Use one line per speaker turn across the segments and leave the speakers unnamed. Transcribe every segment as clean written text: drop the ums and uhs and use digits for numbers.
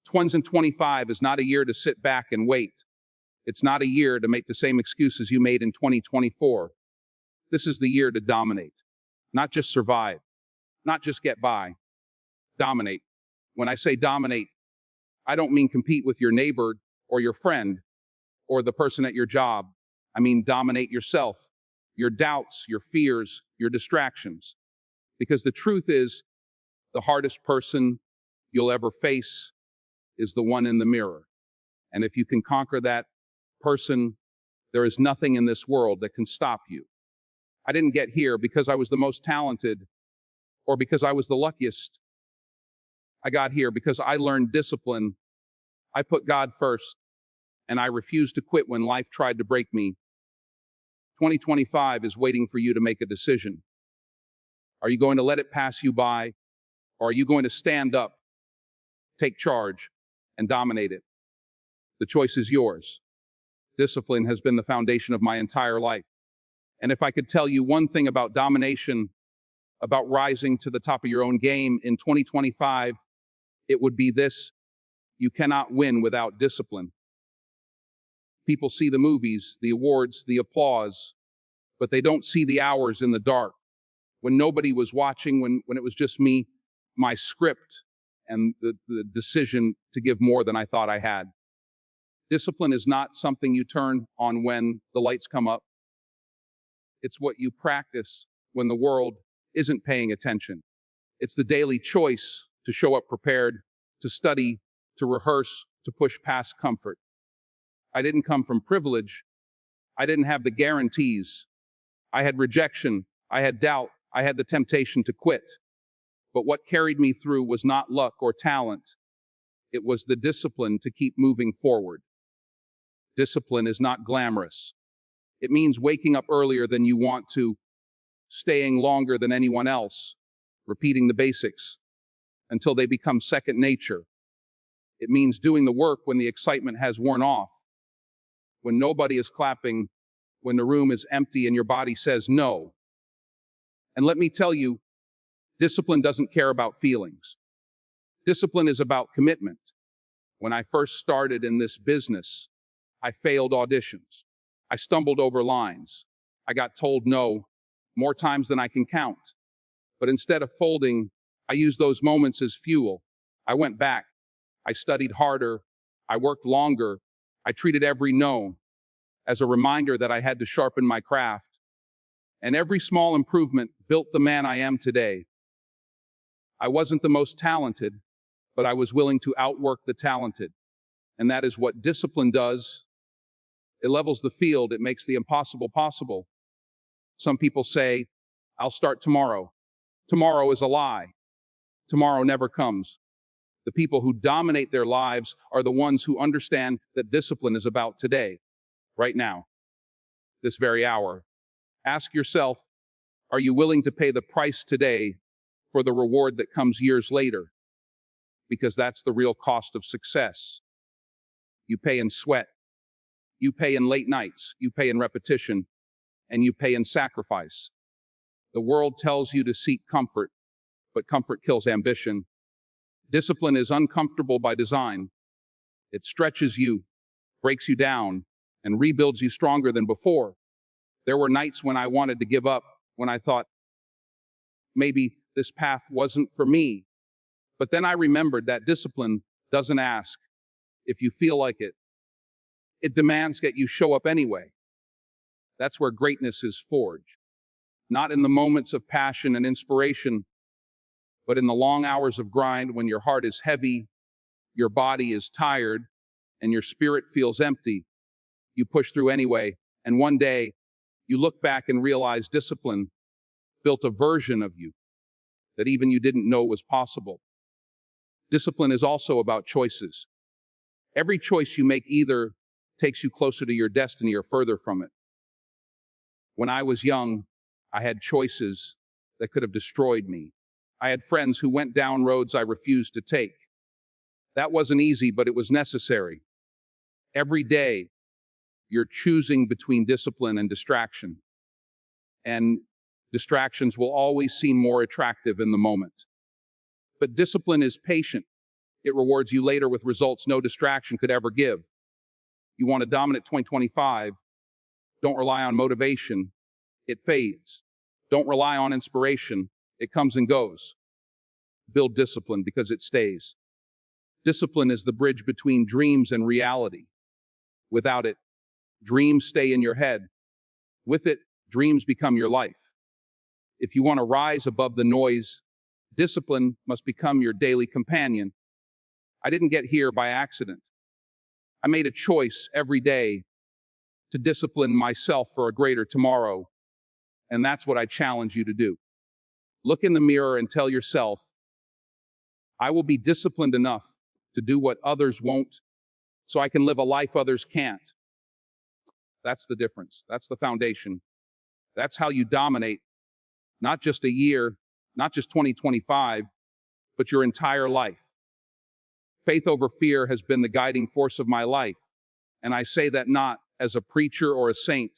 2025 is not a year to sit back and wait. It's not a year to make the same excuses you made in 2024. This is the year to dominate, not just survive, not just get by. Dominate. When I say dominate, I don't mean compete with your neighbor or your friend or the person at your job. I mean dominate yourself, your doubts, your fears, your distractions. Because the truth is, the hardest person you'll ever face is the one in the mirror. And if you can conquer that person, there is nothing in this world that can stop you. I didn't get here because I was the most talented or because I was the luckiest. I got here because I learned discipline. I put God first, and I refused to quit when life tried to break me. 2025 is waiting for you to make a decision. Are you going to let it pass you by, or are you going to stand up, take charge, and dominate it? The choice is yours. Discipline has been the foundation of my entire life. And if I could tell you one thing about domination, about rising to the top of your own game in 2025, it would be this: you cannot win without discipline. People see the movies, the awards, the applause, but they don't see the hours in the dark, when nobody was watching, when it was just me, my script, and the decision to give more than I thought I had. Discipline is not something you turn on when the lights come up. It's what you practice when the world isn't paying attention. It's the daily choice to show up prepared, to study, to rehearse, to push past comfort. I didn't come from privilege. I didn't have the guarantees. I had rejection. I had doubt. I had the temptation to quit. But what carried me through was not luck or talent. It was the discipline to keep moving forward. Discipline is not glamorous. It means waking up earlier than you want to, staying longer than anyone else, repeating the basics until they become second nature. It means doing the work when the excitement has worn off, when nobody is clapping, when the room is empty and your body says no. And let me tell you, discipline doesn't care about feelings. Discipline is about commitment. When I first started in this business, I failed auditions. I stumbled over lines. I got told no more times than I can count. But instead of folding, I used those moments as fuel. I went back. I studied harder. I worked longer. I treated every no as a reminder that I had to sharpen my craft. And every small improvement built the man I am today. I wasn't the most talented, but I was willing to outwork the talented. And that is what discipline does. It levels the field. It makes the impossible possible. Some people say, I'll start tomorrow. Tomorrow is a lie. Tomorrow never comes. The people who dominate their lives are the ones who understand that discipline is about today, right now, this very hour. Ask yourself, are you willing to pay the price today for the reward that comes years later? Because that's the real cost of success. You pay in sweat. You pay in late nights. You pay in repetition. And you pay in sacrifice. The world tells you to seek comfort, but comfort kills ambition. Discipline is uncomfortable by design. It stretches you, breaks you down, and rebuilds you stronger than before. There were nights when I wanted to give up, when I thought, maybe this path wasn't for me. But then I remembered that discipline doesn't ask if you feel like it. It demands that you show up anyway. That's where greatness is forged. Not in the moments of passion and inspiration, but in the long hours of grind when your heart is heavy, your body is tired, and your spirit feels empty. You push through anyway, and one day, you look back and realize discipline built a version of you that even you didn't know was possible. Discipline is also about choices. Every choice you make either takes you closer to your destiny or further from it. When I was young, I had choices that could have destroyed me. I had friends who went down roads I refused to take. That wasn't easy, but it was necessary. Every day, you're choosing between discipline and distraction. And distractions will always seem more attractive in the moment. But discipline is patient. It rewards you later with results no distraction could ever give. You want a dominant 2025? Don't rely on motivation. It fades. Don't rely on inspiration. It comes and goes. Build discipline because it stays. Discipline is the bridge between dreams and reality. Without it, dreams stay in your head. With it, dreams become your life. If you want to rise above the noise, discipline must become your daily companion. I didn't get here by accident. I made a choice every day to discipline myself for a greater tomorrow, and that's what I challenge you to do. Look in the mirror and tell yourself, I will be disciplined enough to do what others won't, so I can live a life others can't. That's the difference. That's the foundation. That's how you dominate, not just a year, not just 2025, but your entire life. Faith over fear has been the guiding force of my life, and I say that not as a preacher or a saint,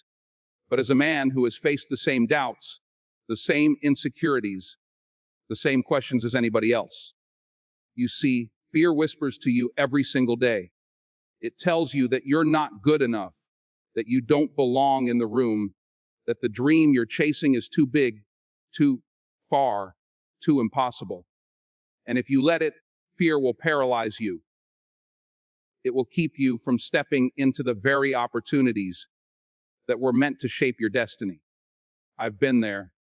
but as a man who has faced the same doubts, the same insecurities, the same questions as anybody else. You see, fear whispers to you every single day. It tells you that you're not good enough, that you don't belong in the room, that the dream you're chasing is too big, too far, too impossible. And if you let it, fear will paralyze you. It will keep you from stepping into the very opportunities that were meant to shape your destiny. I've been there.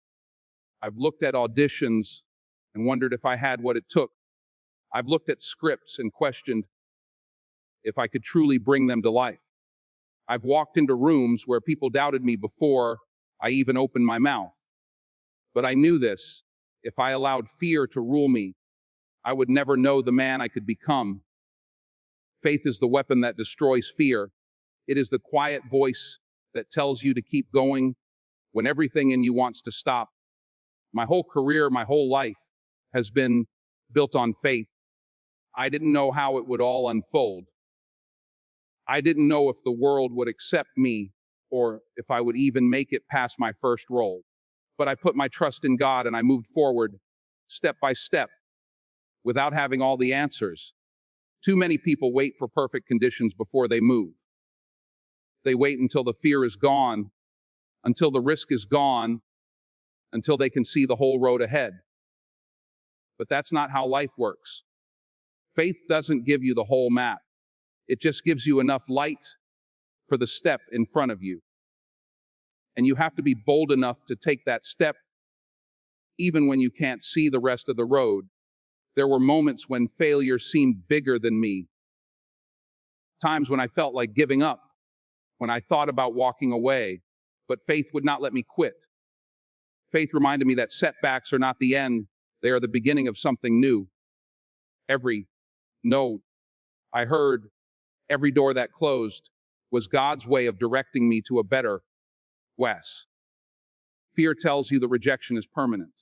I've looked at auditions and wondered if I had what it took. I've looked at scripts and questioned if I could truly bring them to life. I've walked into rooms where people doubted me before I even opened my mouth. But I knew this: if I allowed fear to rule me, I would never know the man I could become. Faith is the weapon that destroys fear. It is the quiet voice that tells you to keep going when everything in you wants to stop. My whole career, my whole life has been built on faith. I didn't know how it would all unfold. I didn't know if the world would accept me or if I would even make it past my first role. But I put my trust in God and I moved forward step by step without having all the answers. Too many people wait for perfect conditions before they move. They wait until the fear is gone, until the risk is gone, until they can see the whole road ahead. But that's not how life works. Faith doesn't give you the whole map. It just gives you enough light for the step in front of you. And you have to be bold enough to take that step, even when you can't see the rest of the road. There were moments when failure seemed bigger than me. Times when I felt like giving up, when I thought about walking away, but faith would not let me quit. Faith reminded me that setbacks are not the end, they are the beginning of something new. Every no I heard, every door that closed, was God's way of directing me to a better Wes. Fear tells you the rejection is permanent.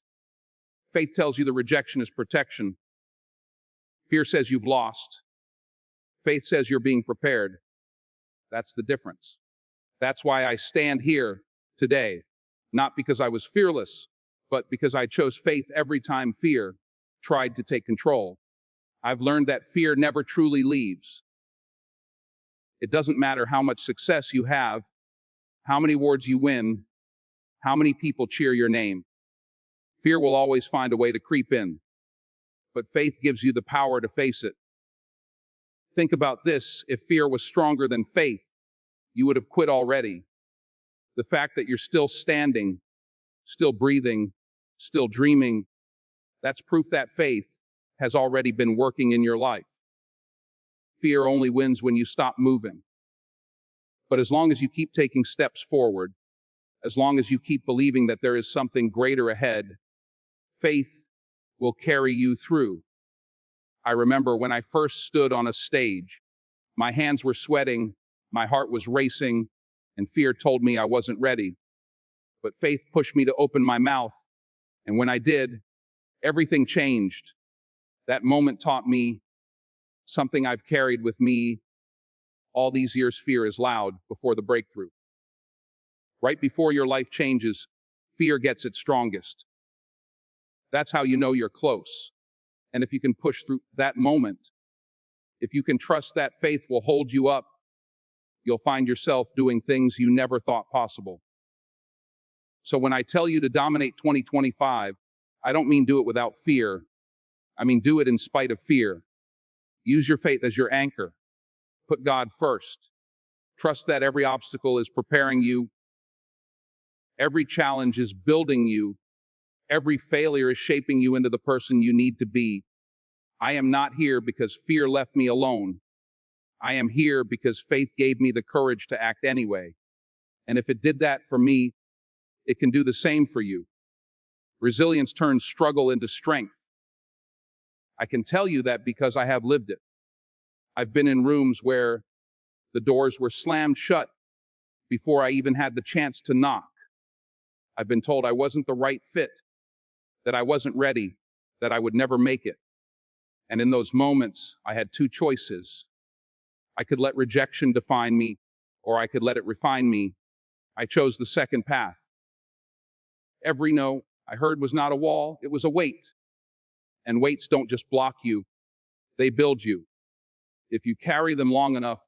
Faith tells you the rejection is protection. Fear says you've lost. Faith says you're being prepared. That's the difference. That's why I stand here today, not because I was fearless, but because I chose faith every time fear tried to take control. I've learned that fear never truly leaves. It doesn't matter how much success you have, how many awards you win, how many people cheer your name. Fear will always find a way to creep in, but faith gives you the power to face it. Think about this: if fear was stronger than faith, you would have quit already. The fact that you're still standing, still breathing, still dreaming, that's proof that faith has already been working in your life. Fear only wins when you stop moving. But as long as you keep taking steps forward, as long as you keep believing that there is something greater ahead, faith will carry you through. I remember when I first stood on a stage, my hands were sweating, my heart was racing, and fear told me I wasn't ready. But faith pushed me to open my mouth, and when I did, everything changed. That moment taught me something I've carried with me all these years: fear is loud before the breakthrough. Right before your life changes, fear gets its strongest. That's how you know you're close. And if you can push through that moment, If you can trust that faith will hold you up, you'll find yourself doing things you never thought possible. So when I tell you to dominate 2025, I don't mean do it without fear. I mean do it in spite of fear. Use your faith as your anchor. Put God first. Trust that every obstacle is preparing you. Every challenge is building you. Every failure is shaping you into the person you need to be. I am not here because fear left me alone. I am here because faith gave me the courage to act anyway. And if it did that for me, it can do the same for you. Resilience turns struggle into strength. I can tell you that because I have lived it. I've been in rooms where the doors were slammed shut before I even had the chance to knock. I've been told I wasn't the right fit, that I wasn't ready, that I would never make it. And in those moments, I had two choices. I could let rejection define me, or I could let it refine me. I chose the second path. Every no I heard was not a wall, it was a weight. And weights don't just block you, they build you. If you carry them long enough,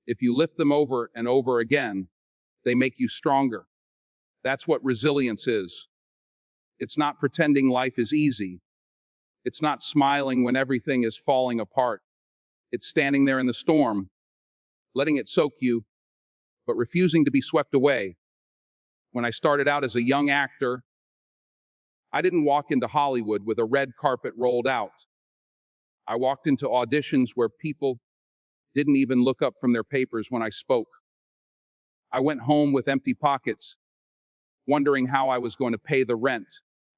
if you lift them over and over again, they make you stronger. That's what resilience is. It's not pretending life is easy. It's not smiling when everything is falling apart. It's standing there in the storm, letting it soak you, but refusing to be swept away. When I started out as a young actor, I didn't walk into Hollywood with a red carpet rolled out. I walked into auditions where people didn't even look up from their papers when I spoke. I went home with empty pockets, wondering how I was going to pay the rent,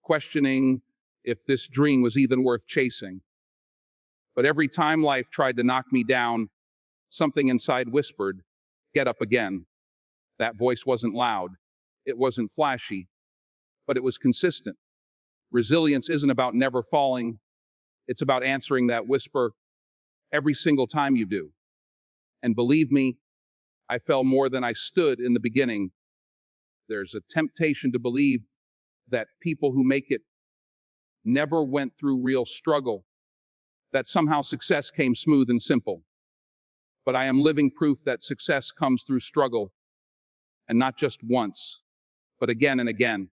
questioning if this dream was even worth chasing. But every time life tried to knock me down, something inside whispered, "Get up again." That voice wasn't loud, it wasn't flashy, but it was consistent. Resilience isn't about never falling, it's about answering that whisper every single time you do. And believe me, I fell more than I stood in the beginning. There's a temptation to believe that people who make it never went through real struggle, that somehow success came smooth and simple. But I am living proof that success comes through struggle, and not just once, but again and again.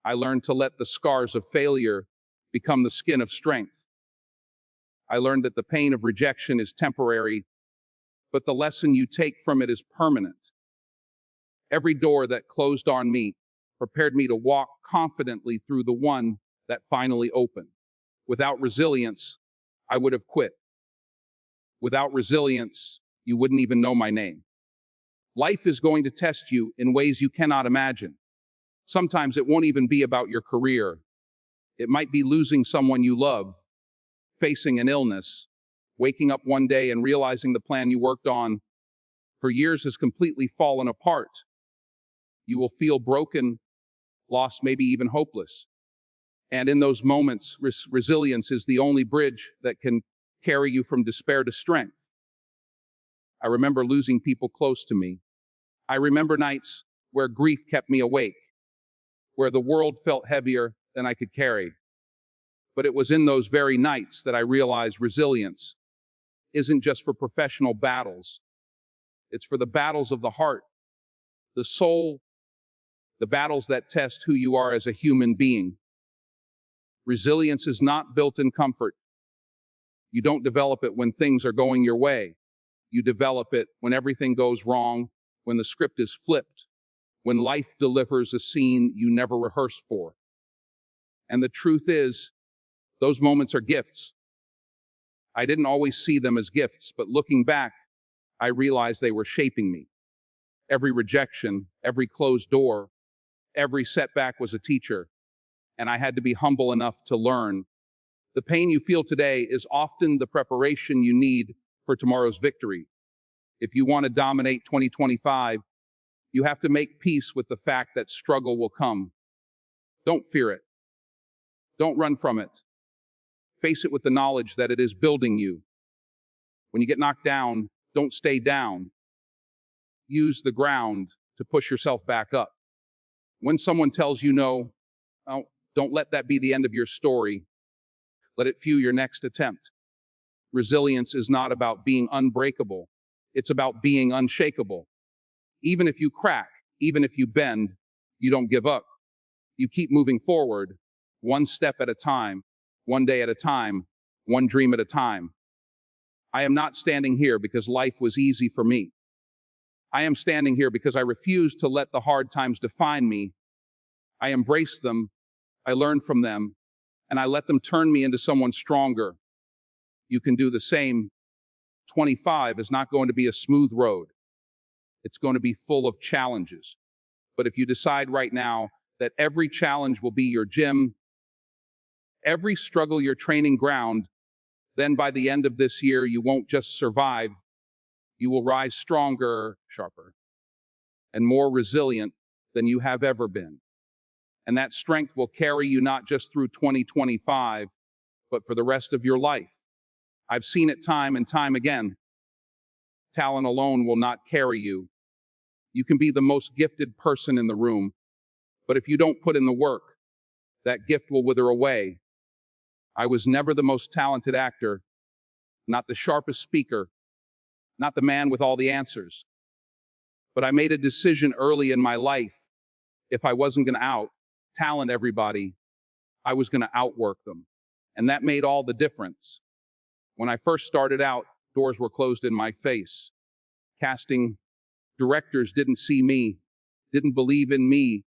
I learned to let the scars of failure become the skin of strength. I learned that the pain of rejection is temporary, but the lesson you take from it is permanent. Every door that closed on me prepared me to walk confidently through the one that finally opened. Without resilience, I would have quit. Without resilience, you wouldn't even know my name. Life is going to test you in ways you cannot imagine. Sometimes it won't even be about your career. It might be losing someone you love, facing an illness, waking up one day and realizing the plan you worked on for years has completely fallen apart. You will feel broken, lost, maybe even hopeless. And in those moments, resilience is the only bridge that can carry you from despair to strength. I remember losing people close to me. I remember nights where grief kept me awake, where the world felt heavier than I could carry. But it was in those very nights that I realized resilience isn't just for professional battles. It's for the battles of the heart, the soul, the battles that test who you are as a human being. Resilience is not built in comfort. You don't develop it when things are going your way. You develop it when everything goes wrong, when the script is flipped, when life delivers a scene you never rehearsed for. And the truth is, those moments are gifts. I didn't always see them as gifts, but looking back, I realized they were shaping me. Every rejection, every closed door, every setback was a teacher, and I had to be humble enough to learn. The pain you feel today is often the preparation you need for tomorrow's victory. If you want to dominate 2025, you have to make peace with the fact that struggle will come. Don't fear it. Don't run from it. Face it with the knowledge that it is building you. When you get knocked down, don't stay down. Use the ground to push yourself back up. When someone tells you no, don't let that be the end of your story. Let it fuel your next attempt. Resilience is not about being unbreakable. It's about being unshakable. Even if you crack, even if you bend, you don't give up. You keep moving forward, one step at a time, one day at a time, one dream at a time. I am not standing here because life was easy for me. I am standing here because I refuse to let the hard times define me. I embrace them, I learn from them, and I let them turn me into someone stronger. You can do the same. 25 is not going to be a smooth road. It's going to be full of challenges. But if you decide right now that every challenge will be your gym, every struggle your training ground, then by the end of this year, you won't just survive, you will rise stronger, sharper, and more resilient than you have ever been. And that strength will carry you not just through 2025, but for the rest of your life. I've seen it time and time again. Talent alone will not carry you. You can be the most gifted person in the room, but if you don't put in the work, that gift will wither away. I was never the most talented actor, not the sharpest speaker, not the man with all the answers. But I made a decision early in my life. If I wasn't going to out-talent everybody, I was going to outwork them. And that made all the difference. When I first started out, doors were closed in my face. Casting directors didn't see me, didn't believe in me,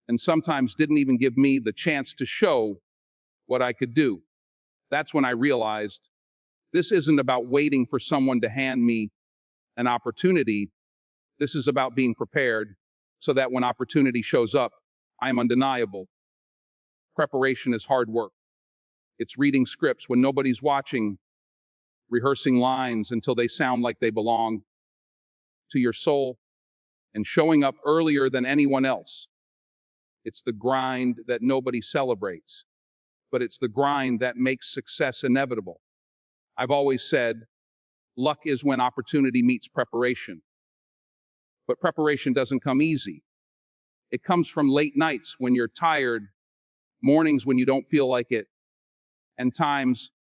and sometimes didn't even give me the chance to show what I could do. That's when I realized this isn't about waiting for someone to hand me an opportunity. This is about being prepared so that when opportunity shows up, I'm undeniable. Preparation is hard work. It's reading scripts when nobody's watching, rehearsing lines until they sound like they belong to your soul, and showing up earlier than anyone else. It's the grind that nobody celebrates, but it's the grind that makes success inevitable. I've always said, luck is when opportunity meets preparation. But preparation doesn't come easy. It comes from late nights when you're tired, mornings when you don't feel like it, and times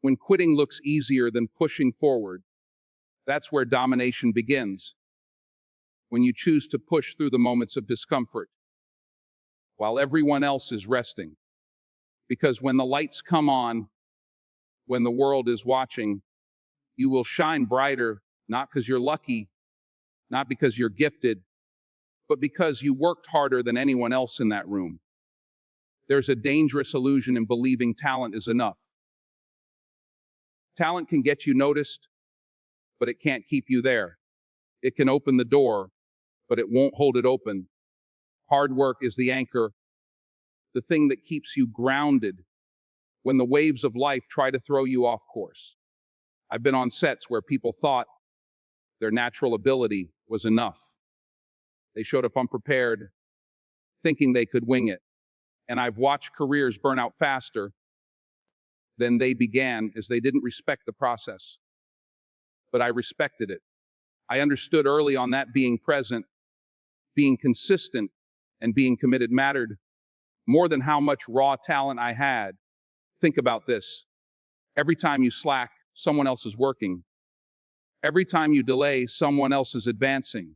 when quitting looks easier than pushing forward. That's where domination begins. When you choose to push through the moments of discomfort, while everyone else is resting. Because when the lights come on, when the world is watching, you will shine brighter, not because you're lucky, not because you're gifted, but because you worked harder than anyone else in that room. There's a dangerous illusion in believing talent is enough. Talent can get you noticed, but it can't keep you there. It can open the door, but it won't hold it open. Hard work is the anchor, the thing that keeps you grounded when the waves of life try to throw you off course. I've been on sets where people thought their natural ability was enough. They showed up unprepared, thinking they could wing it. And I've watched careers burn out faster than they began as they didn't respect the process. But I respected it. I understood early on that being present, being consistent, and being committed mattered more than how much raw talent I had. Think about this. Every time you slack, someone else is working. Every time you delay, someone else is advancing.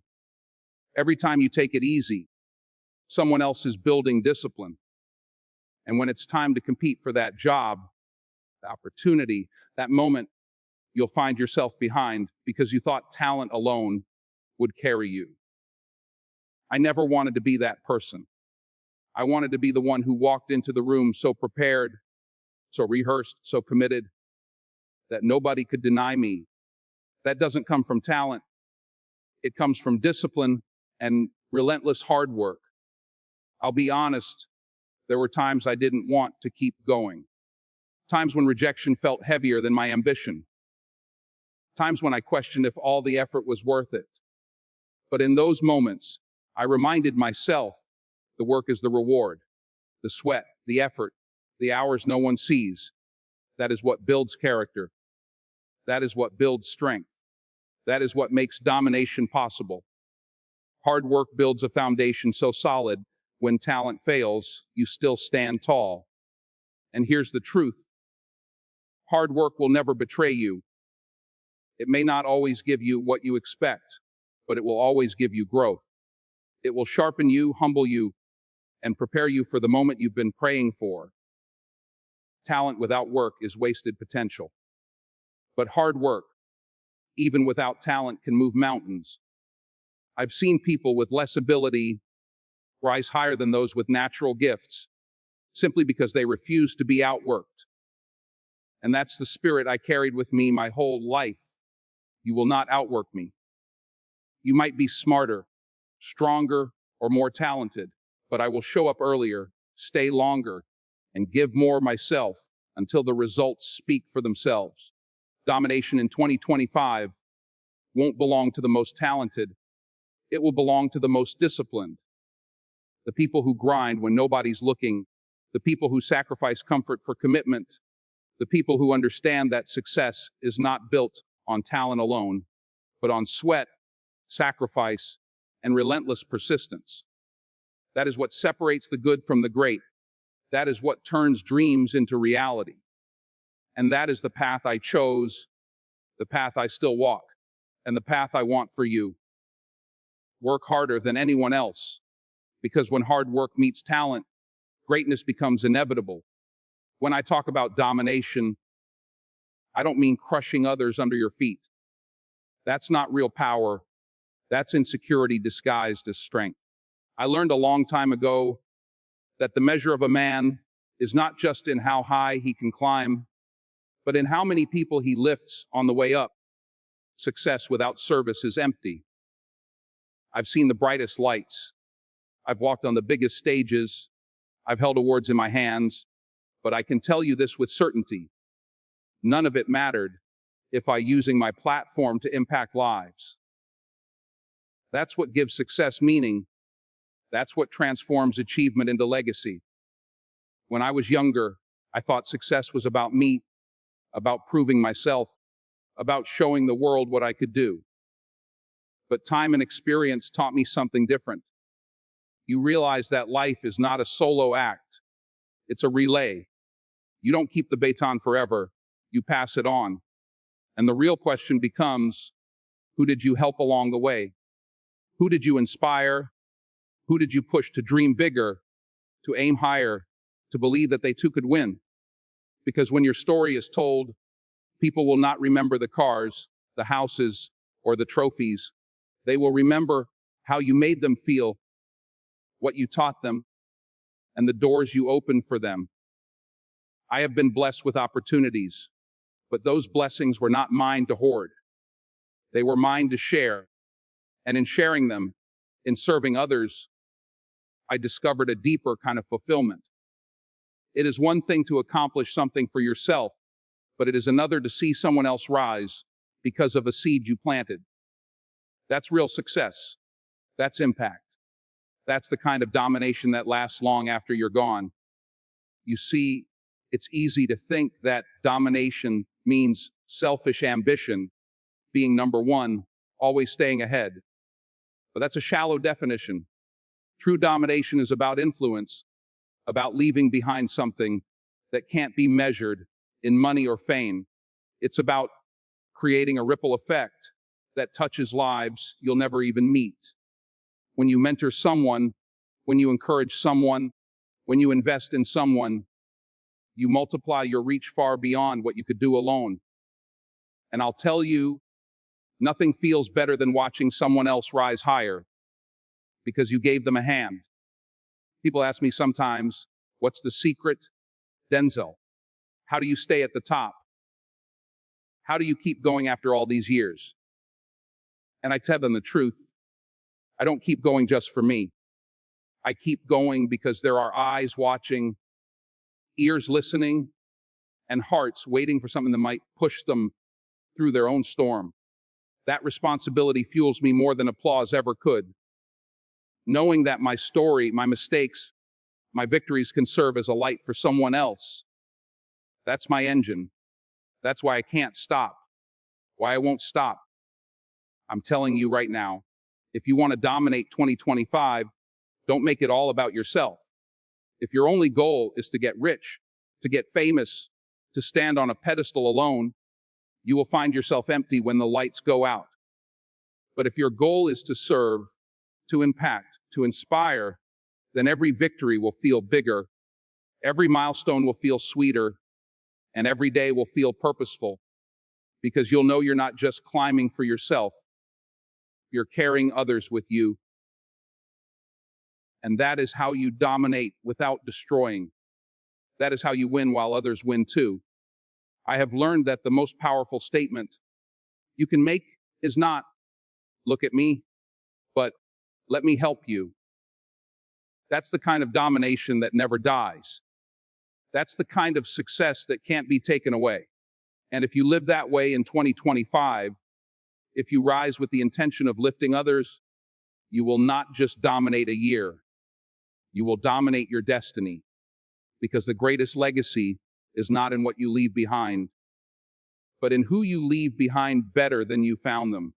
Every time you take it easy, someone else is building discipline. And when it's time to compete for that job, the opportunity, that moment, you'll find yourself behind because you thought talent alone would carry you. I never wanted to be that person. I wanted to be the one who walked into the room so prepared, so rehearsed, so committed, that nobody could deny me. That doesn't come from talent. It comes from discipline and relentless hard work. I'll be honest, there were times I didn't want to keep going. Times when rejection felt heavier than my ambition. Times when I questioned if all the effort was worth it. But in those moments, I reminded myself the work is the reward, the sweat, the effort, the hours no one sees. That is what builds character. That is what builds strength. That is what makes domination possible. Hard work builds a foundation so solid, when talent fails, you still stand tall. And here's the truth. Hard work will never betray you. It may not always give you what you expect, but it will always give you growth. It will sharpen you, humble you, and prepare you for the moment you've been praying for. Talent without work is wasted potential. But hard work, even without talent, can move mountains. I've seen people with less ability rise higher than those with natural gifts, simply because they refuse to be outworked. And that's the spirit I carried with me my whole life. You will not outwork me. You might be smarter, stronger, or more talented, but I will show up earlier, stay longer, and give more myself until the results speak for themselves. Domination in 2025 won't belong to the most talented. It will belong to the most disciplined. The people who grind when nobody's looking, the people who sacrifice comfort for commitment, the people who understand that success is not built on talent alone, but on sweat, sacrifice, and relentless persistence. That is what separates the good from the great. That is what turns dreams into reality. And that is the path I chose, the path I still walk, and the path I want for you. Work harder than anyone else, because when hard work meets talent, greatness becomes inevitable. When I talk about domination, I don't mean crushing others under your feet. That's not real power. That's insecurity disguised as strength. I learned a long time ago that the measure of a man is not just in how high he can climb, but in how many people he lifts on the way up. Success without service is empty. I've seen the brightest lights. I've walked on the biggest stages. I've held awards in my hands. But I can tell you this with certainty. None of it mattered if I using my platform to impact lives. That's what gives success meaning. That's what transforms achievement into legacy. When I was younger, I thought success was about me, about proving myself, about showing the world what I could do. But time and experience taught me something different. You realize that life is not a solo act. It's a relay. You don't keep the baton forever. You pass it on. And the real question becomes, who did you help along the way? Who did you inspire? Who did you push to dream bigger, to aim higher, to believe that they too could win? Because when your story is told, people will not remember the cars, the houses, or the trophies. They will remember how you made them feel, what you taught them, and the doors you opened for them. I have been blessed with opportunities, but those blessings were not mine to hoard. They were mine to share. And in sharing them, in serving others, I discovered a deeper kind of fulfillment. It is one thing to accomplish something for yourself, but it is another to see someone else rise because of a seed you planted. That's real success. That's impact. That's the kind of domination that lasts long after you're gone. You see, it's easy to think that domination means selfish ambition, being number one, always staying ahead. But that's a shallow definition. True domination is about influence, about leaving behind something that can't be measured in money or fame. It's about creating a ripple effect that touches lives you'll never even meet. When you mentor someone, when you encourage someone, when you invest in someone, you multiply your reach far beyond what you could do alone. And I'll tell you, nothing feels better than watching someone else rise higher because you gave them a hand. People ask me sometimes, what's the secret? Denzel, how do you stay at the top? How do you keep going after all these years? And I tell them the truth. I don't keep going just for me. I keep going because there are eyes watching, ears listening, and hearts waiting for something that might push them through their own storm. That responsibility fuels me more than applause ever could. Knowing that my story, my mistakes, my victories can serve as a light for someone else. That's my engine. That's why I can't stop. Why I won't stop. I'm telling you right now, if you want to dominate 2025, don't make it all about yourself. If your only goal is to get rich, to get famous, to stand on a pedestal alone, you will find yourself empty when the lights go out. But if your goal is to serve, to impact, to inspire, then every victory will feel bigger, every milestone will feel sweeter, and every day will feel purposeful, because you'll know you're not just climbing for yourself, you're carrying others with you. And that is how you dominate without destroying. That is how you win while others win too. I have learned that the most powerful statement you can make is not, "Look at me," but, "Let me help you." That's the kind of domination that never dies. That's the kind of success that can't be taken away. And if you live that way in 2025, if you rise with the intention of lifting others, you will not just dominate a year. You will dominate your destiny. Because the greatest legacy is not in what you leave behind, but in who you leave behind better than you found them.